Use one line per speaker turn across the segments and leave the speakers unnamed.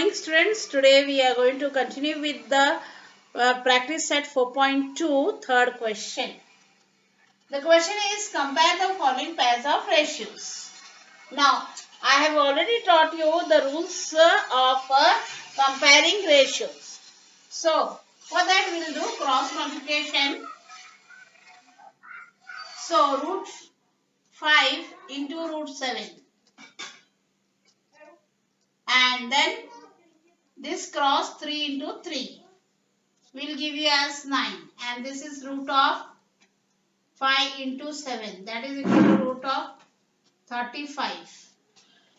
morning, students. Today we are going to continue with the practice set 4.2, third question. The question is compare the following pairs of ratios. Now, I have already taught you the rules of comparing ratios. So, for that we will do cross multiplication. So, root 5 into root 7. And then this cross 3 into 3 will give you as 9, and this is root of 5 into 7, that is equal to root of 35.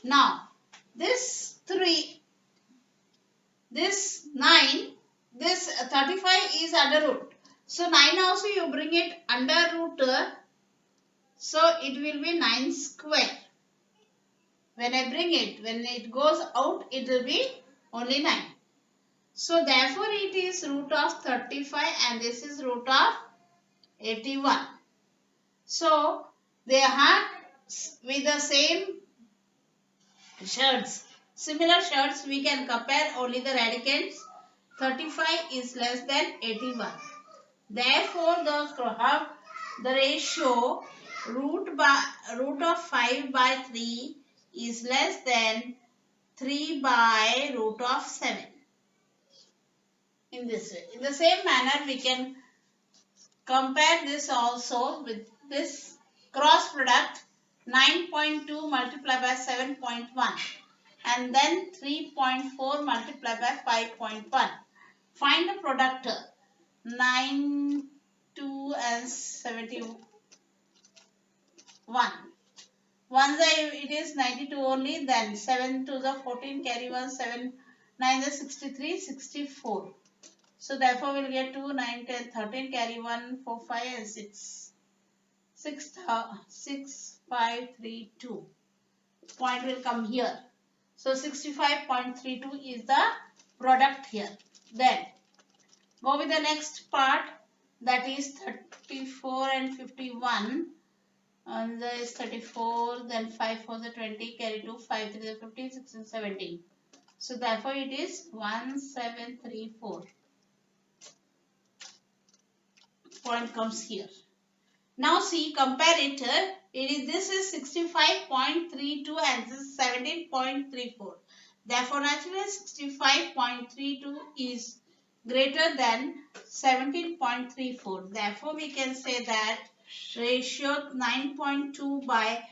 Now this 3, this 9, this 35 is under root, so 9 also you bring it under root, so it will be 9 square. When I bring it, when it goes out, it will be only 9. So therefore it is root of 35 and this is root of 81. So they have with the same shirts, similar shirts, we can compare only the radicands. 35 is less than 81. Therefore the ratio root of 5 by 3 is less than 3 by root of 7. In this way, in the same manner, we can compare this also with this cross product 9.2 multiplied by 7.1 and then 3.4 multiplied by 5.1. Find the product 9, 2 and 71. Once it is 92 only, then 7 to the 14 carry 1, 7, 9 the 63, 64. So therefore we will get 2, 9, 10, 13 carry 1, 4, 5 and 6. 6, 5, 3, 2. Point will come here. So 65.32 is the product here. Then go with the next part, that is 34 and 51. And there is 34, then 5 for the 20, carry 2, 5 3 the 15, 16, 17. So therefore it is 1734. Point comes here. Now see, compare it. This is 65.32 and this is 17.34. Therefore naturally 65.32 is greater than 17.34. Therefore we can say that ratio 9.2 by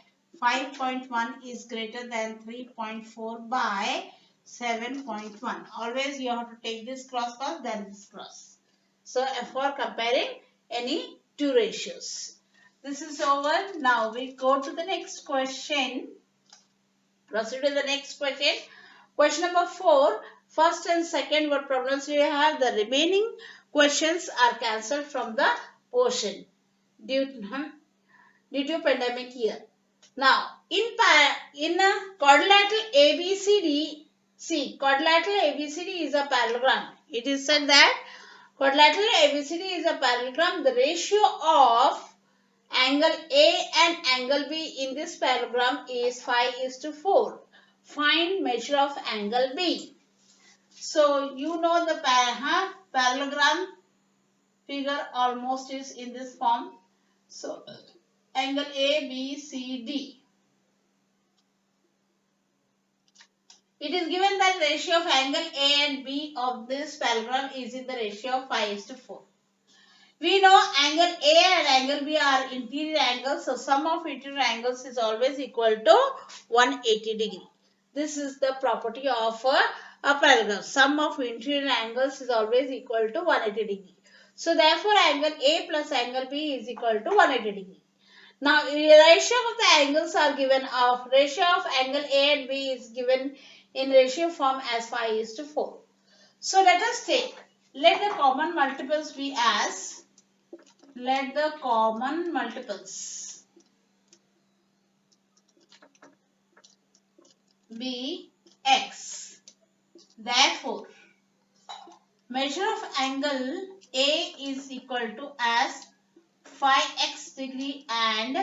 5.1 is greater than 3.4 by 7.1. Always you have to take this cross then this cross. So for comparing any two ratios. This is over. Now we go to the next question. Proceed to the next question. Question number 4. First and second word problems we have. The remaining questions are cancelled from the portion due to pandemic year. Now in a quadrilateral ABCD, see, quadrilateral ABCD is a parallelogram. It is said that quadrilateral ABCD is a parallelogram. The ratio of angle A and angle B in this parallelogram is 5:4. Find measure of angle B. So you know the parallelogram figure almost is in this form. So angle A, B, C, D. It is given that ratio of angle A and B of this parallelogram is in the ratio of 5:4. We know angle A and angle B are interior angles. So sum of interior angles is always equal to 180 degree. This is the property of a parallelogram. Sum of interior angles is always equal to 180 degree. So therefore angle A plus angle B is equal to 180 degree. Now ratio of the angles are given of ratio of angle A and B is given in ratio form as 5:4. So let us take, let the common multiples be as, let the common multiples be x. Therefore, measure of angle A is equal to as 5x degree and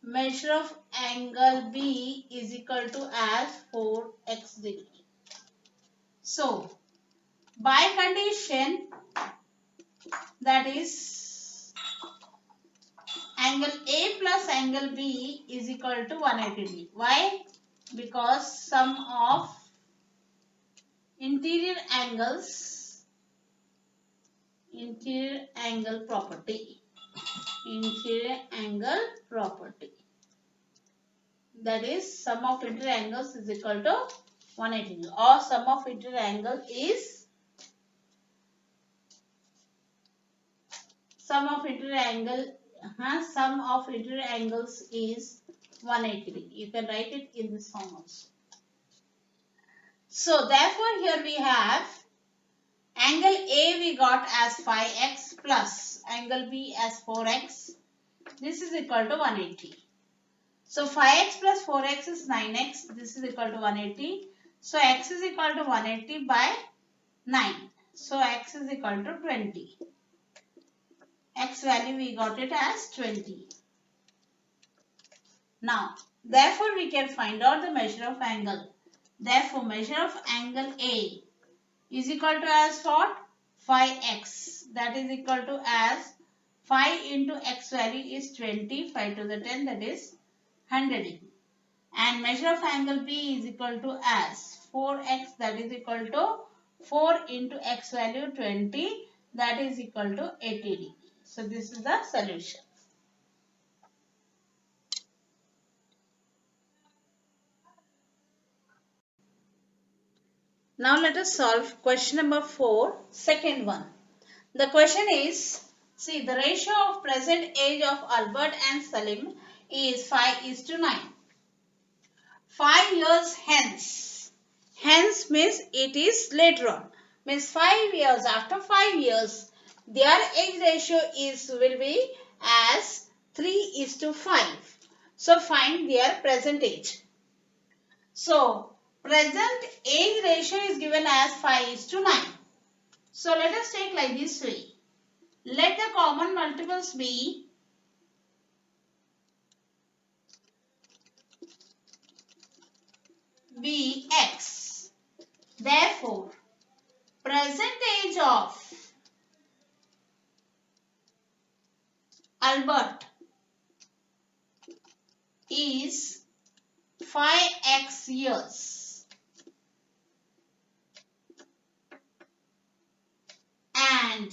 measure of angle B is equal to as 4x degree. So by condition, that is angle A plus angle B is equal to 180 degree. Why? Because sum of interior angle property, that is sum of interior angles is equal to 180 degree, or sum of interior angle is sum of interior angles is 180 degree. You can write it in this form also. So therefore here we have angle A we got as 5x plus angle B as 4x. This is equal to 180. So 5x plus 4x is 9x. This is equal to 180. So x is equal to 180 by 9. So x is equal to 20. X value we got it as 20. Now, therefore we can find out the measure of angle. Therefore, measure of angle A is equal to as what? 5x. That is equal to as 5 into x value is 20. 5 to the 10, that is 100. And measure of angle B is equal to as 4x, that is equal to 4 into x value 20, that is equal to 80. So this is the solution. Now let us solve question number 4, second one. The question is, see, the ratio of present age of Albert and Salim is 5:9. 5 years hence. Hence means it is later on. Means 5 years, after 5 years, their age ratio will be as 3:5. So find their present age. So present age ratio is given as 5:9. So let us take like this way. Let the common multiples be x. Therefore, present age of Albert is 5x years and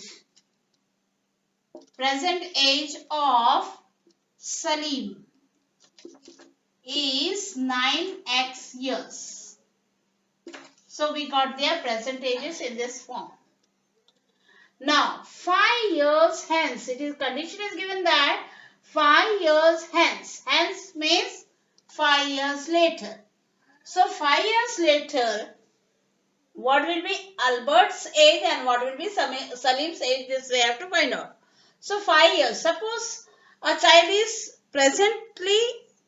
present age of Salim is 9x years. So we got their present ages in this form. Now 5 years hence, it is condition is given that 5 years hence. Hence means 5 years later. So 5 years later, what will be Albert's age and what will be Salim's age? This we have to find out. So 5 years. Suppose a child is presently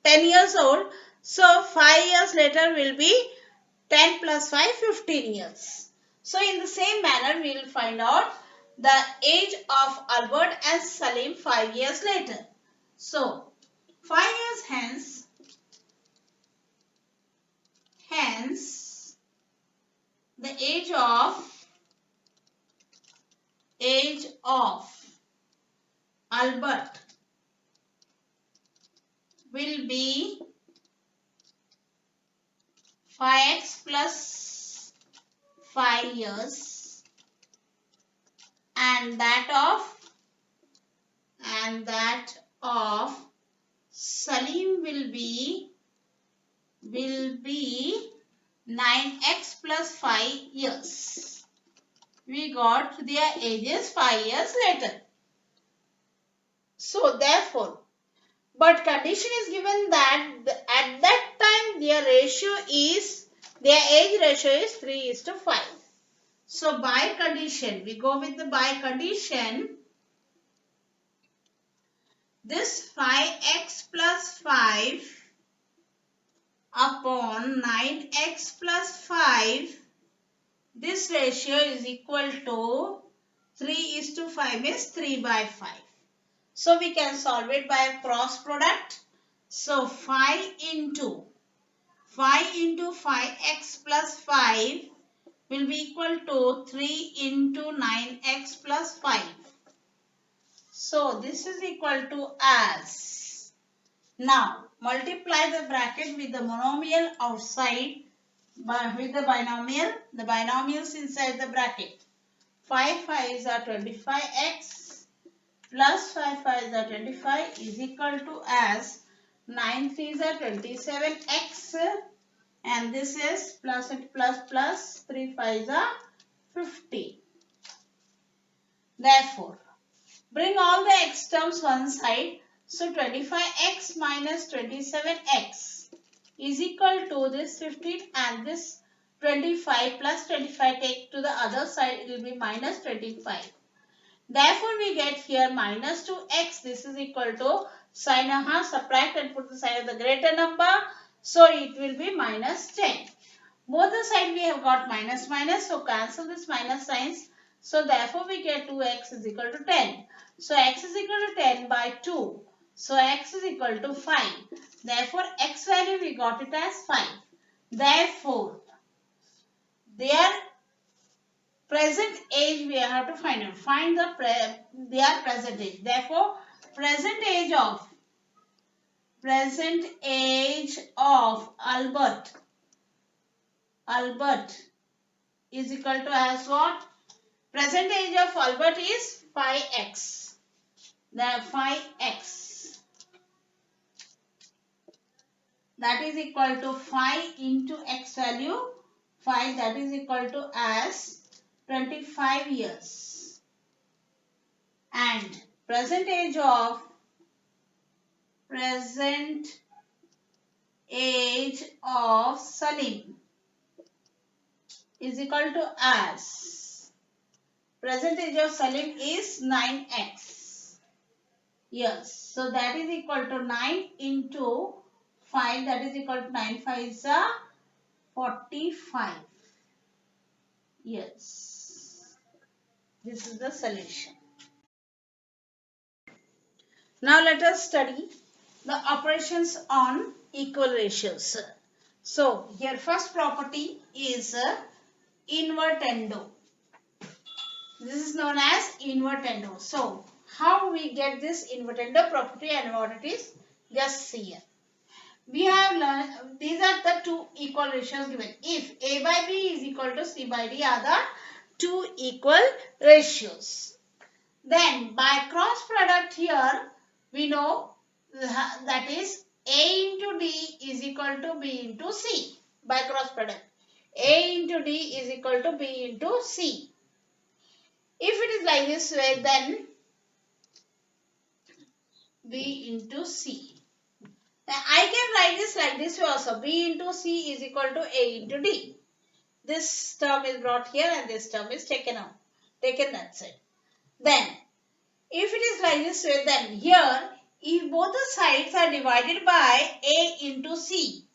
10 years old. So 5 years later will be 10 plus 5, 15 years. So in the same manner, we will find out the age of Albert and Salim 5 years later. So 5 years hence the age of Albert will be 5x plus 5 years, and that of Salim will be 9x plus 5 years. We got their ages 5 years later. So therefore, but condition is given that at that time their age ratio is 3:5. So by condition, we go with the by condition. This 5x plus 5 upon 9x plus 5, this ratio is equal to 3:5 means 3/5. So we can solve it by a cross product. So 5 into 5x plus 5 will be equal to 3 into 9x plus 5. So this is equal to as. Now multiply the bracket with the monomial outside with the binomial. The binomials inside the bracket. 5 5s are 25x plus 5 5s are 25 is equal to as 9 3s are 27x and this is plus and plus plus 3 5s are 50. Therefore, bring all the x terms one side. So 25x minus 27x is equal to this 15 and this 25 plus 25 take to the other side, it will be minus 25. Therefore, we get here minus 2x. This is equal to sign subtract and put the sign of the greater number. So, it will be minus 10. Both the side we have got minus minus. So, cancel this minus signs. So, therefore, we get 2x is equal to 10. So, x is equal to 10 by 2. So, x is equal to 5. Therefore, x value we got it as 5. Therefore, their present age we have to find out. Find their present age. Therefore, present age of Albert is equal to as what? Present age of Albert is 5x. The 5x. That is equal to 5 into x value. 5 that is equal to as 25 years. And present age of Salim is equal to as present age of Salim is 9x years. So that is equal to 9 into 5, that is equal to 9 5 is 45 years. This is the solution. Now let us study the operations on equal ratios. So here first property is invertendo. This is known as invertendo. So how we get this invertendo property and what it is? Just see here. We have learned these are the two equal ratios given. If A by B is equal to C by D are the two equal ratios. Then by cross product here we know that is A into D is equal to B into C by cross product. A into D is equal to B into C. If it is like this way, then B into C. Now I can write this like this way also. B into C is equal to A into D. This term is brought here and this term is taken out. Taken that side. Then if it is like this way, then here if both the sides are divided by A into C.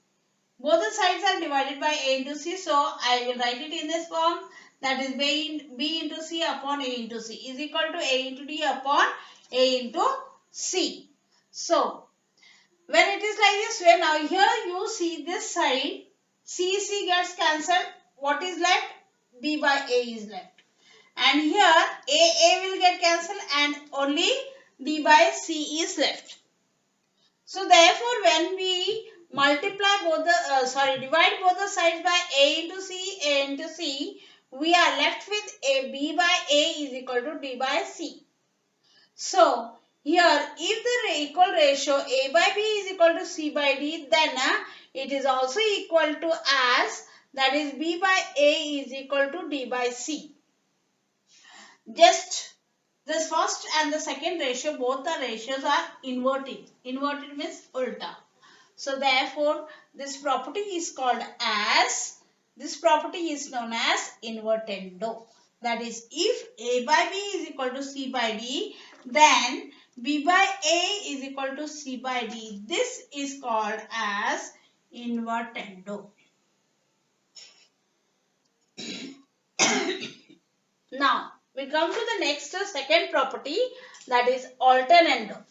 Both the sides are divided by A into C. So I will write it in this form. That is B into C upon A into C is equal to A into D upon A into C. So when it is like this way, now here you see this side, C gets cancelled. What is left? B by A is left. And here A will get cancelled and only D by C is left. So therefore when we multiply both the, divide both the sides by A into C, we are left with B by A is equal to D by C. So here if the equal ratio A by B is equal to C by D, then it is also equal to as, that is B by A is equal to D by C. Just this first and the second ratio, both the ratios are inverted. Inverted means ulta. So therefore this property is called as, this property is known as invertendo. That is, if A by B is equal to C by D, then B by A is equal to C by D. This is called as invertendo. Now we come to the next second property, that is alternando.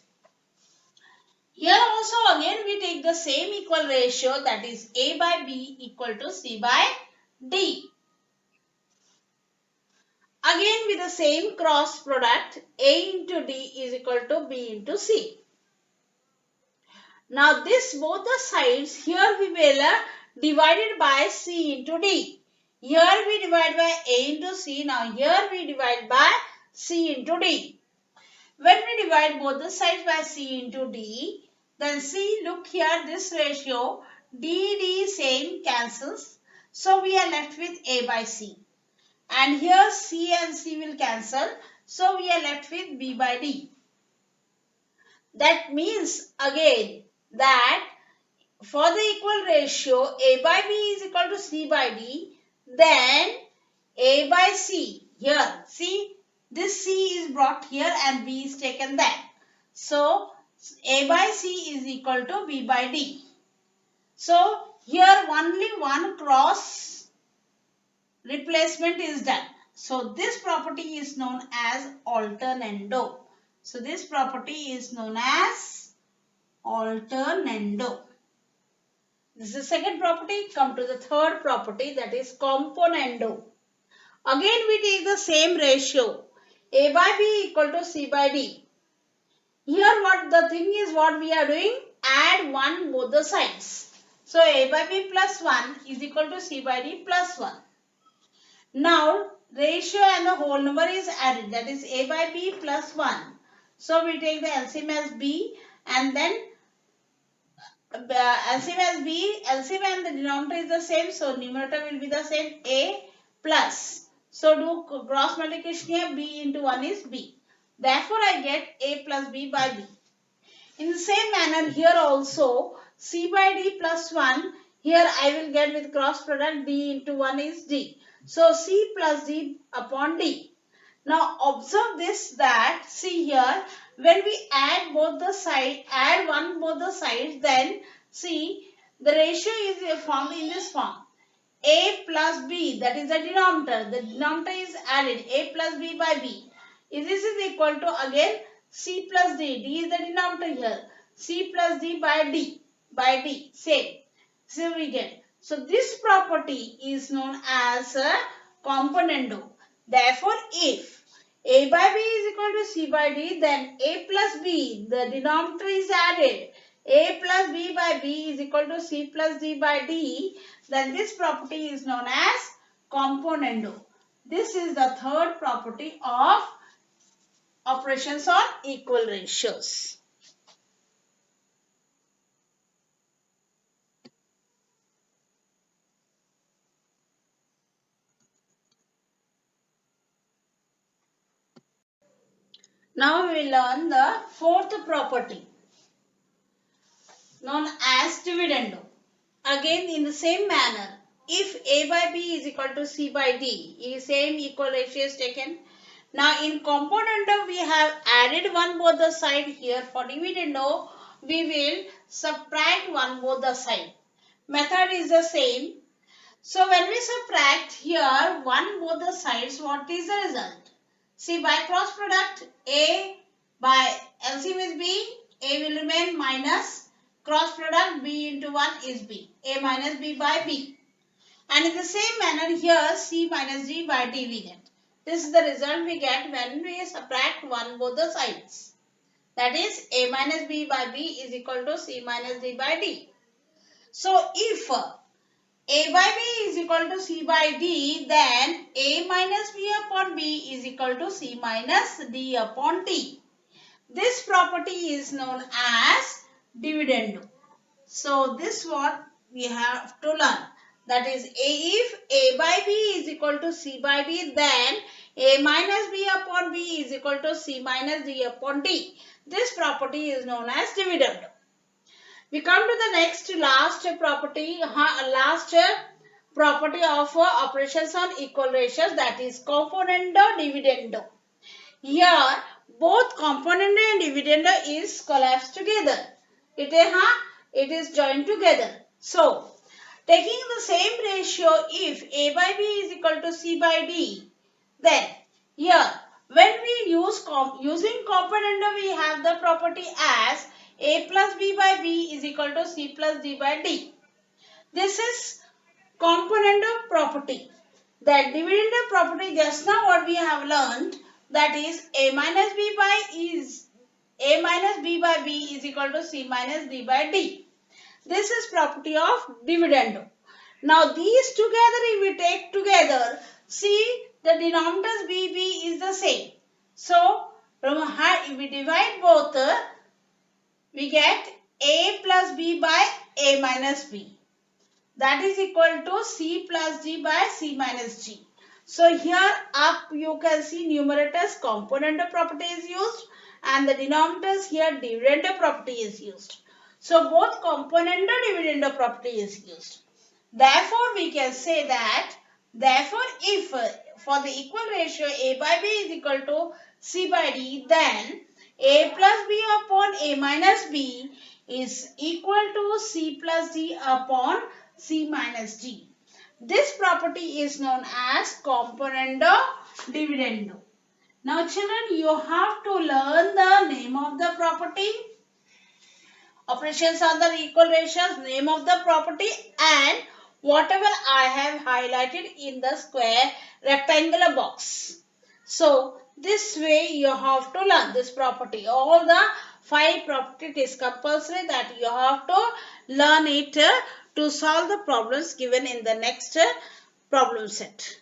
Here also again we take the same equal ratio, that is A by B equal to C by D. Again with the same cross product, A into D is equal to B into C. Now this both the sides, here we will divide it by C into D. Here we divide by A into C. Now here we divide by C into D. When we divide both the sides by C into D, then see, look here, this ratio D same cancels. So we are left with A by C. And here C and C will cancel. So we are left with B by D. That means again that for the equal ratio A by B is equal to C by D, then A by C, here see this C is brought here and B is taken there. So A by C is equal to B by D. So here only one cross replacement is done. So this property is known as alternando. So this property is known as alternando. This is the second property. Come to the third property, that is componendo. Again we take the same ratio. A by B equal to C by D. Here what the thing is, what we are doing? Add 1 both the sides. So A by B plus 1 is equal to C by D plus 1. Now ratio and the whole number is added, that is A by B plus 1. So we take the LCM as B and then LCM as B, LCM and the denominator is the same, so numerator will be the same, A plus. So do cross multiplication here, B into 1 is B. Therefore I get A plus B by B. In the same manner here also C by D plus 1, here I will get with cross product D into 1 is D. So C plus D upon D. Now observe this, that see here when we add both the side, add 1 both the sides, then see the ratio is formed in this form. A plus B, that is the denominator. The denominator is added, A plus B by B. This is equal to again C plus D. D is the denominator here. C plus D by D. Same. So we get. So this property is known as a componendo. Therefore, if A by B is equal to C by D, then A plus B, the denominator is added. A plus B by B is equal to C plus D by D. Then this property is known as componendo. This is the third property of operations on equal ratios. Now we will learn the fourth property known as dividendo. Again in the same manner, if A by B is equal to C by D, same equal ratio is taken. Now in componendo we have added 1 both the side. Here for dividendo we will subtract 1 both the side. Method is the same. So when we subtract here 1 both the sides, what is the result? See, by cross product A by LCM is B, A will remain minus cross product B into 1 is B. A minus B by B. And in the same manner here C minus D by D we get. This is the result we get when we subtract 1 both the sides. That is A minus B by B is equal to C minus D by D. So if A by B is equal to C by D, then A minus B upon B is equal to C minus D upon D. This property is known as dividendo. So this what we have to learn. That is, if A by B is equal to C by D, then A minus B upon B is equal to C minus D upon D. This property is known as dividendo. We come to the last property of operations on equal ratios, that is componendo dividendo. Here both componendo and dividendo is collapsed together. It is joined together. So taking the same ratio, if A by B is equal to C by D, then here when we using componendo, we have the property as A plus B by B is equal to C plus D by D. This is componendo property. That dividend property, just now what we have learned, that is a minus b by b is equal to c minus d by d. This is property of dividend. Now these together, if we take together, see the denominators b is the same. So if we divide both, we get a plus b by a minus b. That is equal to c plus d by c minus g. So here up you can see numerators component property is used and the denominators here dividend property is used. So both component and dividend property is used. Therefore we can say that, therefore if for the equal ratio a by b is equal to c by d, then a plus b upon a minus b is equal to c plus d upon c minus d. This property is known as componendo dividendo. Now children, you have to learn the name of the property, operations on the equal ratios, name of the property, and whatever I have highlighted in the square rectangular box. So this way you have to learn this property. All the 5 properties, it is compulsory that you have to learn it to solve the problems given in the next problem set.